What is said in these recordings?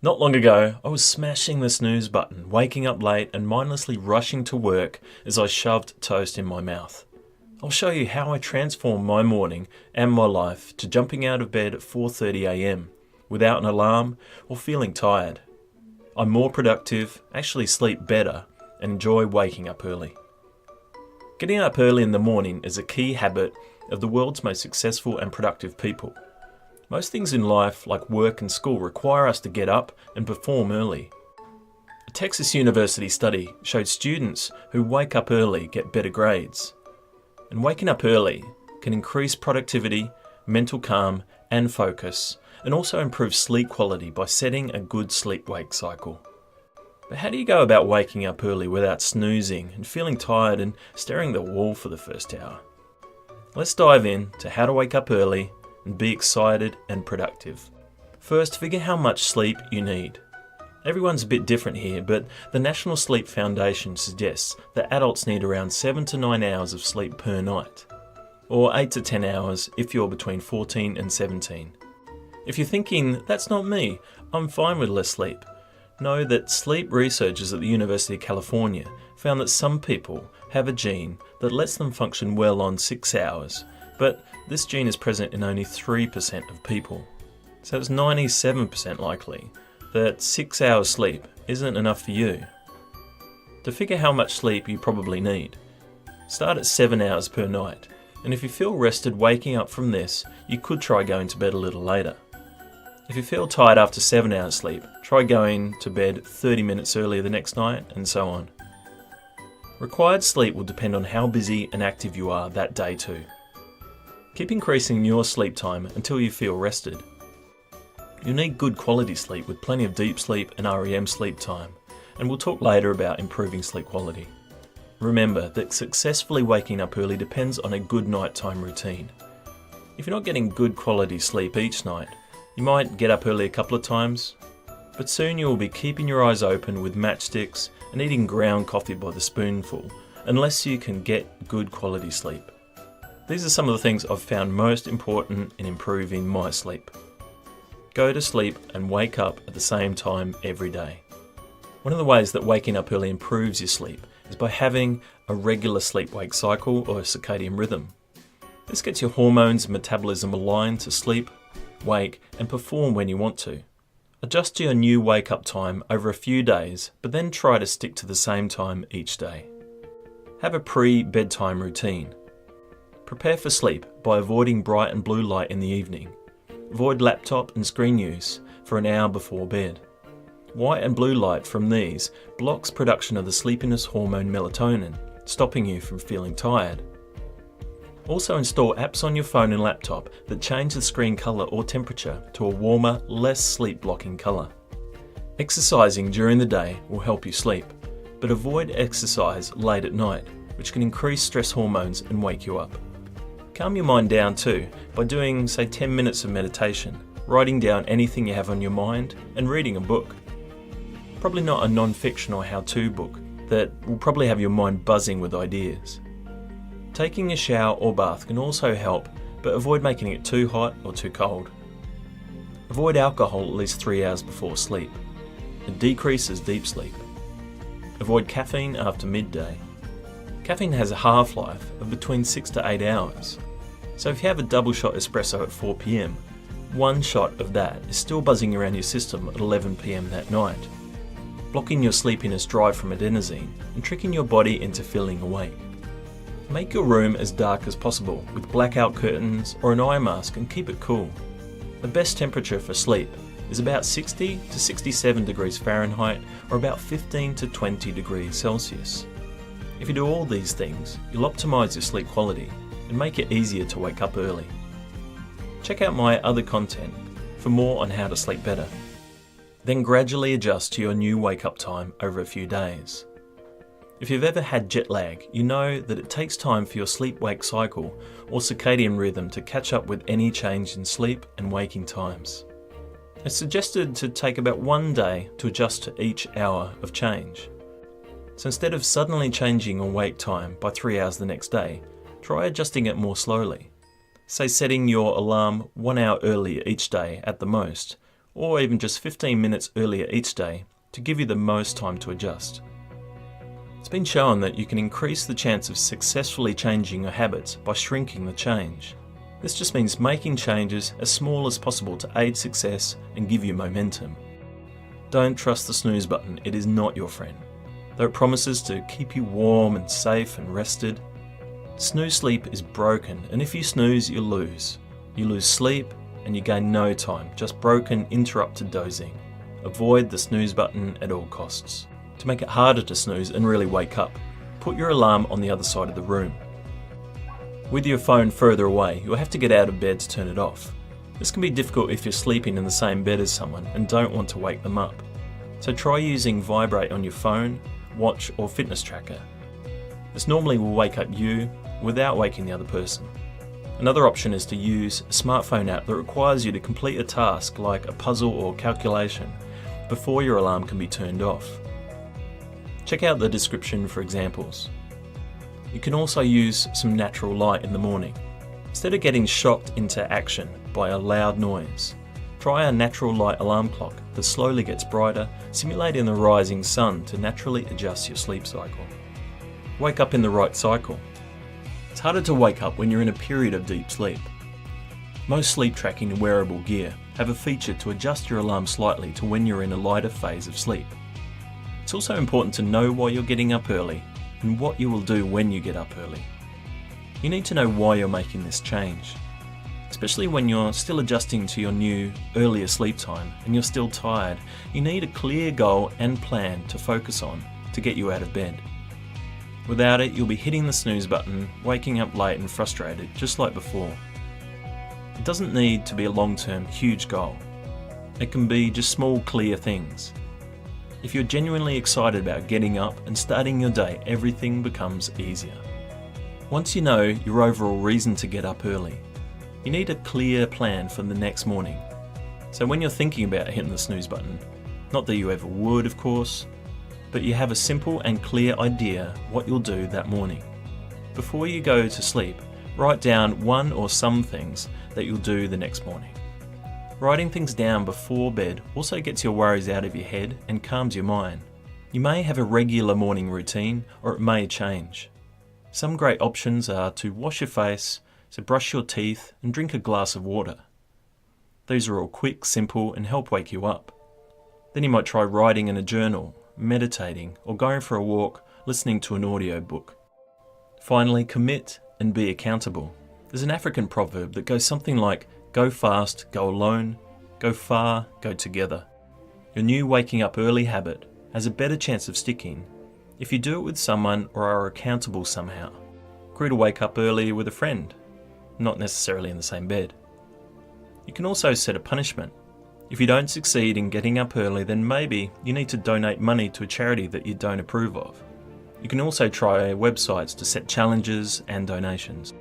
Not long ago, I was smashing the snooze button, waking up late and mindlessly rushing to work as I shoved toast in my mouth. I'll show you how I transformed my morning and my life to jumping out of bed at 4:30 a.m. without an alarm or feeling tired. I'm more productive, actually sleep better, and enjoy waking up early. Getting up early in the morning is a key habit of the world's most successful and productive people. Most things in life, like work and school, require us to get up and perform early. A Texas University study showed students who wake up early get better grades. And waking up early can increase productivity, mental calm, and focus, and also improve sleep quality by setting a good sleep-wake cycle. But how do you go about waking up early without snoozing and feeling tired and staring at the wall for the first hour? Let's dive in to how to wake up early and be excited and productive. First, figure how much sleep you need. Everyone's a bit different here, but the National Sleep Foundation suggests that adults need around 7 to 9 hours of sleep per night, or 8 to 10 hours if you're between 14 and 17. If you're thinking, that's not me, I'm fine with less sleep, know that sleep researchers at the University of California found that some people have a gene that lets them function well on 6 hours, but this gene is present in only 3% of people. So it's 97% likely that 6 hours sleep isn't enough for you. To figure how much sleep you probably need, start at 7 hours per night, and if you feel rested waking up from this, you could try going to bed a little later. If you feel tired after 7 hours sleep, try going to bed 30 minutes earlier the next night, and so on. Required sleep will depend on how busy and active you are that day too. Keep increasing your sleep time until you feel rested. You'll need good quality sleep with plenty of deep sleep and REM sleep time, and we'll talk later about improving sleep quality. Remember that successfully waking up early depends on a good nighttime routine. If you're not getting good quality sleep each night, you might get up early a couple of times, but soon you will be keeping your eyes open with matchsticks and eating ground coffee by the spoonful, unless you can get good quality sleep. These are some of the things I've found most important in improving my sleep. Go to sleep and wake up at the same time every day. One of the ways that waking up early improves your sleep is by having a regular sleep-wake cycle or circadian rhythm. This gets your hormones and metabolism aligned to sleep, wake, and perform when you want to. Adjust to your new wake-up time over a few days, but then try to stick to the same time each day. Have a pre-bedtime routine. Prepare for sleep by avoiding bright and blue light in the evening. Avoid laptop and screen use for an hour before bed. White and blue light from these blocks production of the sleepiness hormone melatonin, stopping you from feeling tired. Also install apps on your phone and laptop that change the screen color or temperature to a warmer, less sleep-blocking color. Exercising during the day will help you sleep, but avoid exercise late at night, which can increase stress hormones and wake you up. Calm your mind down too by doing, say, 10 minutes of meditation, writing down anything you have on your mind, and reading a book. Probably not a non-fiction or how-to book that will probably have your mind buzzing with ideas. Taking a shower or bath can also help, but avoid making it too hot or too cold. Avoid alcohol at least 3 hours before sleep. It decreases deep sleep. Avoid caffeine after midday. Caffeine has a half-life of between 6 to 8 hours. So if you have a double shot espresso at 4 p.m, one shot of that is still buzzing around your system at 11 p.m. that night, blocking your sleepiness drive from adenosine and tricking your body into feeling awake. Make your room as dark as possible with blackout curtains or an eye mask and keep it cool. The best temperature for sleep is about 60 to 67 degrees Fahrenheit or about 15 to 20 degrees Celsius. If you do all these things, you'll optimize your sleep quality and make it easier to wake up early. Check out my other content for more on how to sleep better. Then gradually adjust to your new wake-up time over a few days. If you've ever had jet lag, you know that it takes time for your sleep-wake cycle or circadian rhythm to catch up with any change in sleep and waking times. It's suggested to take about 1 day to adjust to each hour of change. So instead of suddenly changing your wake time by 3 hours the next day, try adjusting it more slowly. Say setting your alarm 1 hour earlier each day at the most, or even just 15 minutes earlier each day to give you the most time to adjust. It's been shown that you can increase the chance of successfully changing your habits by shrinking the change. This just means making changes as small as possible to aid success and give you momentum. Don't trust the snooze button, it is not your friend. Though it promises to keep you warm and safe and rested, snooze sleep is broken, and if you snooze, you lose. You lose sleep and you gain no time, just broken, interrupted dozing. Avoid the snooze button at all costs. To make it harder to snooze and really wake up, put your alarm on the other side of the room. With your phone further away, you'll have to get out of bed to turn it off. This can be difficult if you're sleeping in the same bed as someone and don't want to wake them up. So try using Vibrate on your phone, watch or fitness tracker. This normally will wake up you without waking the other person. Another option is to use a smartphone app that requires you to complete a task like a puzzle or calculation before your alarm can be turned off. Check out the description for examples. You can also use some natural light in the morning. Instead of getting shocked into action by a loud noise, try a natural light alarm clock that slowly gets brighter, simulating the rising sun to naturally adjust your sleep cycle. Wake up in the right cycle. It's harder to wake up when you're in a period of deep sleep. Most sleep tracking wearable gear have a feature to adjust your alarm slightly to when you're in a lighter phase of sleep. It's also important to know why you're getting up early and what you will do when you get up early. You need to know why you're making this change, especially when you're still adjusting to your new, earlier sleep time and you're still tired. You need a clear goal and plan to focus on to get you out of bed. Without it, you'll be hitting the snooze button, waking up late and frustrated, just like before. It doesn't need to be a long-term, huge goal. It can be just small, clear things. If you're genuinely excited about getting up and starting your day, everything becomes easier. Once you know your overall reason to get up early, you need a clear plan for the next morning. So when you're thinking about hitting the snooze button, not that you ever would, of course, but you have a simple and clear idea what you'll do that morning. Before you go to sleep, write down one or some things that you'll do the next morning. Writing things down before bed also gets your worries out of your head and calms your mind. You may have a regular morning routine, or it may change. Some great options are to wash your face, to brush your teeth and drink a glass of water. These are all quick, simple and help wake you up. Then you might try writing in a journal, meditating or going for a walk, listening to an audiobook. Finally, commit and be accountable. There's an African proverb that goes something like, go fast, go alone, go far, go together. Your new waking up early habit has a better chance of sticking if you do it with someone or are accountable somehow. Agree to wake up early with a friend, not necessarily in the same bed. You can also set a punishment. If you don't succeed in getting up early, then maybe you need to donate money to a charity that you don't approve of. You can also try websites to set challenges and donations.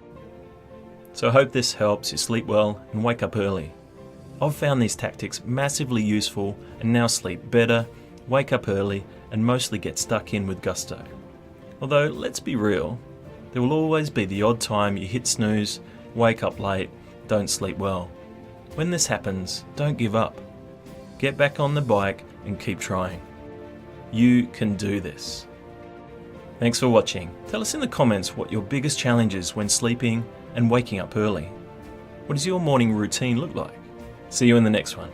So I hope this helps you sleep well and wake up early. I've found these tactics massively useful and now sleep better, wake up early and mostly get stuck in with gusto. Although, let's be real, there will always be the odd time you hit snooze, wake up late, don't sleep well. When this happens, don't give up. Get back on the bike and keep trying. You can do this. Thanks for watching. Tell us in the comments what your biggest challenge is when sleeping and waking up early. What does your morning routine look like? See you in the next one.